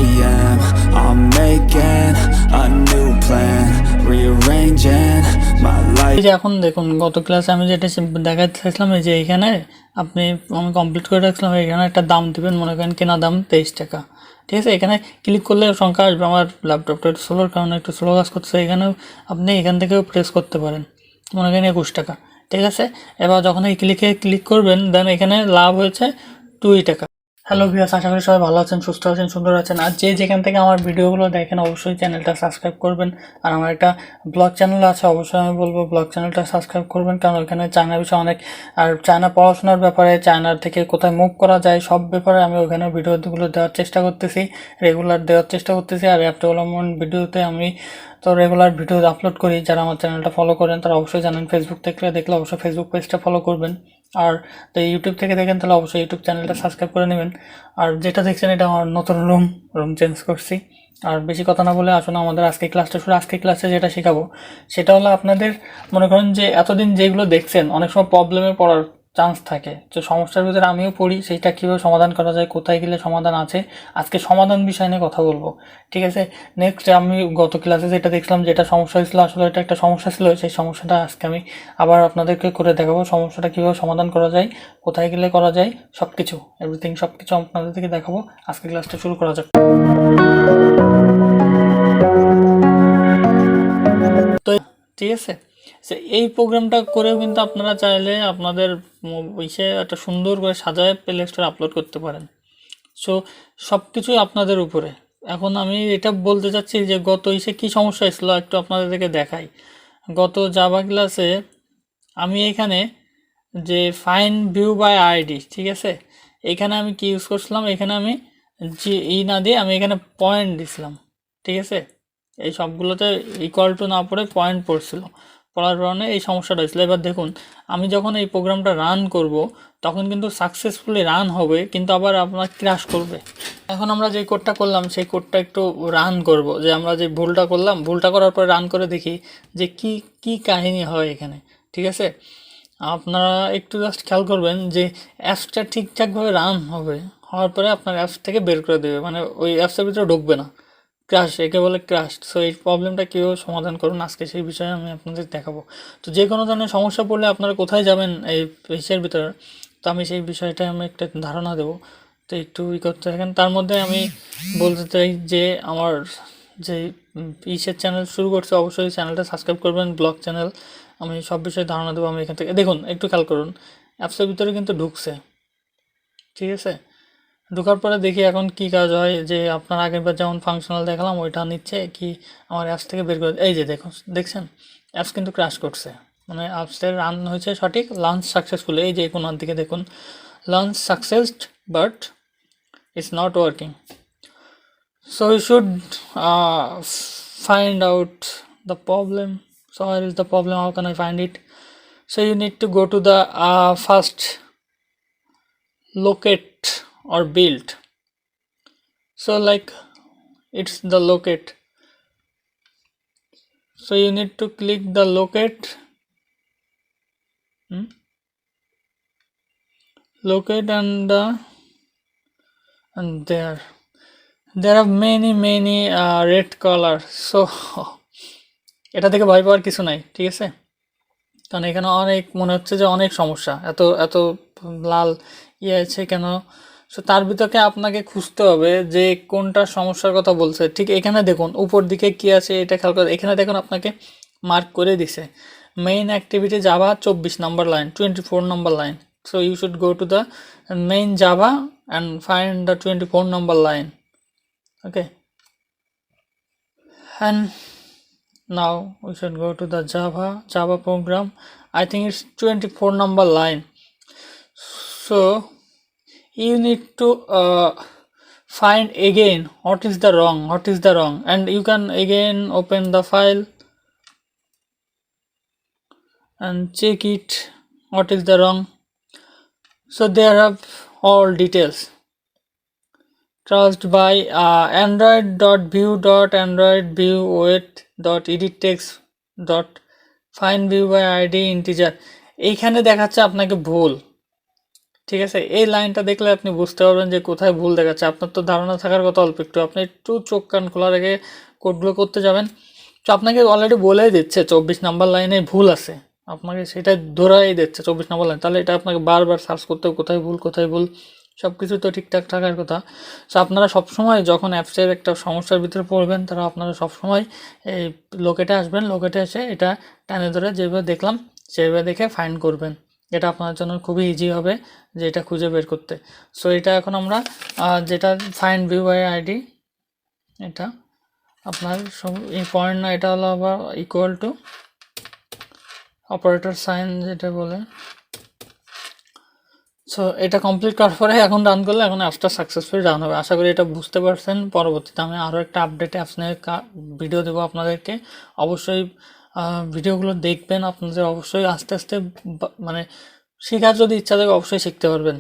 p.m. I'm making a new plan, rearranging my life. এই যে এখন দেখুন গত ক্লাসে আমি যেটা দেখাচ্ছিলাম এই যে এখানে আমি কমপ্লিট করে রাখলাম, এখানে একটা দাম দিবেন, মনে করেন কেনা দাম 23 টাকা। ঠিক আছে, এখানে ক্লিক করলে সংখ্যা আসবে। আমার ল্যাপটপটা একটু স্লোর কারণে একটু স্লো কাজ করছে। এখানেও আপনি এখান থেকেও প্রেস করতে পারেন, মনে করেন 21 টাকা। ঠিক আছে, এবার যখন এই ক্লিক করবেন দেন এখানে লাভ হয়েছে 2 টাকা। হ্যালো ভিউয়ার্স, আশা করি সবাই ভালো আছেন, সুস্থ আছেন, সুন্দর আছেন। আর যেখান থেকে আমার ভিডিওগুলো দেখেন অবশ্যই চ্যানেলটা সাবস্ক্রাইব করবেন। আর আমার একটা ব্লগ চ্যানেল আছে, অবশ্যই আমি বলবো ব্লগ চ্যানেলটা সাবস্ক্রাইব করবেন, কারণ ওইখানে চায়না বিষয়ে অনেক, আর চায়না পড়াশোনার ব্যাপারে, চায়নার থেকে কোথায় মুভ করা যায় সব ব্যাপারে আমি ওইখানে ভিডিওগুলো দেওয়ার চেষ্টা করতেছি, রেগুলার দেওয়ার চেষ্টা করতেছি। আর অ্যাপ ডেভেলপমেন্ট ভিডিওতে আমি তো রেগুলার ভিডিও আপলোড করি। যারা আমার চ্যানেলটা ফলো করেন তারা অবশ্যই জানেন, ফেসবুক থেকে দেখলে অবশ্যই ফেসবুক পেজটা ফলো করবেন। আর তো ইউটিউব থেকে দেখেন তাহলে অবশ্যই ইউটিউব চ্যানেলটা সাবস্ক্রাইব করে নেবেন। আর যেটা দেখছেন এটা আমার নতুন রুম চেঞ্জ করছি। আর বেশি কথা না বলে আসুন আমাদের আজকে ক্লাসটা শুরু। আজকে ক্লাসে যেটা শেখাবো সেটা হলো, আপনাদের মনে করেন যে এতদিন যেগুলো দেখছেন অনেক সময় প্রবলেমে পড়ার চান্স থাকে, তো সমস্যার ভিতরে আমিও পড়ি, সেইটা কীভাবে সমাধান করা যায়, কোথায় গেলে সমাধান আছে, আজকে সমাধান বিষয় নিয়ে কথা বলবো। ঠিক আছে, নেক্সট আমি গত ক্লাসে যেটা দেখলাম যেটা সমস্যা হয়েছিল, আসলে এটা একটা সমস্যা ছিল, সেই সমস্যাটা আজকে আমি আবার আপনাদেরকে করে দেখাবো। সমস্যাটা কীভাবে সমাধান করা যায়, কোথায় গেলে করা যায়, সব কিছু এভরিথিং সব কিছু আপনাদেরকে দেখাবো। আজকে ক্লাসটা শুরু করা যাক। তো ঠিক আছে, এই প্রোগ্রামটা করেও কিন্তু আপনারা চাইলে আপনাদের ইসে একটা সুন্দর করে সাজায় প্লে স্টোরে আপলোড করতে পারেন। সো সব কিছুই আপনাদের উপরে। এখন আমি এটা বলতে চাচ্ছি যে গত ইসে কী সমস্যা এসেছিলো একটু আপনাদেরকে দেখাই। গত জাভা ক্লাসে আমি এখানে যে ফাইন ভিউ বাই আইডি, ঠিক আছে, এখানে আমি কি ইউজ করছিলাম, এখানে আমি না দিয়ে আমি এখানে পয়েন্ট দিছিলাম। ঠিক আছে, এই সবগুলোতে ইকুয়াল টু না পড়ে পয়েন্ট পড়ছিল, পড়ার কারণে এই সমস্যাটা হয়েছিল। এবার দেখুন আমি যখন এই প্রোগ্রামটা রান করব তখন কিন্তু সাকসেসফুলি রান হবে, কিন্তু আবার আপনার ক্র্যাশ করবে। এখন আমরা যে কোডটা করলাম সেই কোডটা একটু রান করব, যে আমরা যে ভুলটা করলাম, ভুলটা করার পর রান করে দেখি যে কি কাহিনী হয় এখানে। ঠিক আছে, আপনারা একটু জাস্ট খেয়াল করবেন যে অ্যাপসটা ঠিকঠাকভাবে রান হওয়ার পরে আপনার অ্যাপস থেকে বের করে দেবে, মানে ওই অ্যাপসের ভিতরে ঢুকবে না, ক্র্যাশ, একে বলে ক্র্যাশ। সো এই প্রবলেমটা কীভাবে সমাধান করুন আজকে সেই বিষয়ে আমি আপনাদের দেখাবো। তো যে কোনো ধরনের সমস্যা পড়লে আপনারা কোথায় যাবেন এই পেজের ভিতরে, তো আমি সেই বিষয়টা আমি একটা ধারণা দেবো। তো একটু করতে থাকেন। তার মধ্যে আমি বলতে চাই যে আমার যে চ্যানেল শুরু করছে অবশ্যই চ্যানেলটা সাবস্ক্রাইব করবেন, ব্লগ চ্যানেল, আমি সব বিষয়ে ধারণা দেবো। আমি এখান থেকে দেখুন একটু খেয়াল করুন, অ্যাপসের ভিতরে কিন্তু ঢুকছে। ঠিক আছে, ঢোকার পরে দেখি এখন কি কাজ হয়, যে আপনার আগেরবার যেমন ফাংশনাল দেখালাম ওইটা নিচ্ছে কি আমার অ্যাপস থেকে বের করে, এই যে দেখছেন অ্যাপস কিন্তু ক্র্যাশ করছে, মানে অ্যাপসের রান হয়েছে সঠিক, লঞ্চ সাকসেসফুল, এই যে কোনার দিকে দেখুন launch succeeded but it's not working. So you should find out the problem. So where is the problem, how can I find it? So you need to go to the first locate or build. So like it's the locate, so you need to click the locate, locate, and there are many red color. So এটা থেকে ভয় পাওয়ার কিছু নাই, ঠিক আছে, কারণ এখানে অনেক মনে হচ্ছে যে অনেক সমস্যা, এত এত লাল আছে কেন। সো তার ভিতরে আপনাকে খুঁজতে হবে যে কোনটা সমস্যার কথা বলছে। ঠিক এখানে দেখুন উপর দিকে কি আছে এটা খেয়াল করে, এখানে দেখুন আপনাকে মার্ক করে দিছে main activity Java 24 number line, 24 number line. So you should go to the main Java and find the 24 number line. Okay, and now we should go to the java program. I think it's 24 number line. So you need to find again what is the wrong, and you can again open the file and check it what is the wrong. So there are all details. Trust by android.view.android.view.edit.text.find view by id integer। এইখানে দেখাচ্ছে আপনাকে ভুল, ঠিক আছে, এই লাইনটা দেখলে আপনি বুঝতে পারবেন যে কোথায় ভুল দেখাচ্ছে। আপনার তো ধারণা থাকার কথা অল্প একটু, আপনি একটু চোখ কান খোলা রেখে কোডগুলো করতে যাবেন। তো আপনাকে অলরেডি বলেই দিচ্ছে 24 নাম্বার লাইনে ভুল আছে, আপনাকে সেটা ধরাই দিচ্ছে 24 নাম্বার লাইন, তাহলে এটা আপনাকে বারবার সার্চ করতে হবে কোথায় ভুল কোথায় ভুল। সব কিছু তো ঠিকঠাক থাকার কথা। সো আপনারা সবসময় যখন অ্যাপসের একটা সমস্যার ভিতরে পড়বেন, তারা আপনারা সবসময় এই লোকেটে আসবেন, লোকেটে এসে এটা টানে ধরে যেভাবে দেখলাম সেভাবে দেখে ফাইন্ড করবেন। এটা আপনার জন্য খুবই ইজি হবে যে এটা খুঁজে বের করতে। সো এটা এখন আমরা যেটা ফাইন্ড ভিউ বাই আইডি, এটা আপনার এই পয়েন্ট না, এটা হলো আবার ইকুয়াল টু অপারেটর সাইন যেটা বলে। সো এটা কমপ্লিট করার পরে এখন রান করলে এখন অ্যাপসটা সাকসেসফুলি রান হবে। আশা করি এটা বুঝতে পারছেন। পরবর্তীতে আমি আরও একটা আপডেটে অ্যাপস নিয়ে ভিডিও দেবো আপনাদেরকে। অবশ্যই ভিডিওগুলো দেখবেন, আপনাদের অবশ্যই আস্তে আস্তে মানে শেখার যদি ইচ্ছা থাকে অবশ্যই শিখতে পারবেন,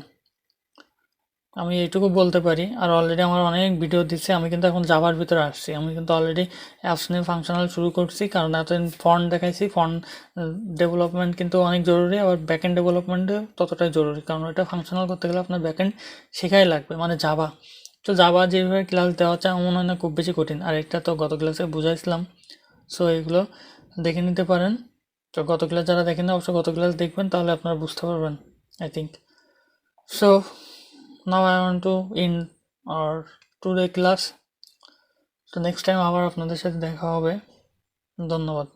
আমি এইটুকু বলতে পারি। আর অলরেডি আমার অনেক ভিডিও দিচ্ছে, আমি কিন্তু এখন জাভার ভিতরে আসছি, আমি কিন্তু অলরেডি অ্যাপস নিয়ে ফাংশনাল শুরু করছি। কারণ এতদিন ফন্ট দেখাইছি, ফন্ট ডেভেলপমেন্ট কিন্তু অনেক জরুরি, আবার ব্যাকএন্ড ডেভেলপমেন্টও ততটাই জরুরি, কারণ এটা ফাংশনাল করতে গেলে আপনার ব্যাকএন্ড শেখাই লাগবে, মানে জাভা। তো জাভা যেভাবে ক্লাস দেওয়া হচ্ছে আমার মনে হয় না খুব বেশি কঠিন, আর এটা তো গত ক্লাসে বুঝাইছিলাম। সো এগুলো দেখে নিতে পারেন। তো গত ক্লাস যারা দেখেন না অবশ্যই গত ক্লাস দেখবেন, তাহলে আপনারা বুঝতে পারবেন I think. So now I want to end our today class. তো নেক্সট টাইম আবার আপনাদের সাথে দেখা হবে। ধন্যবাদ।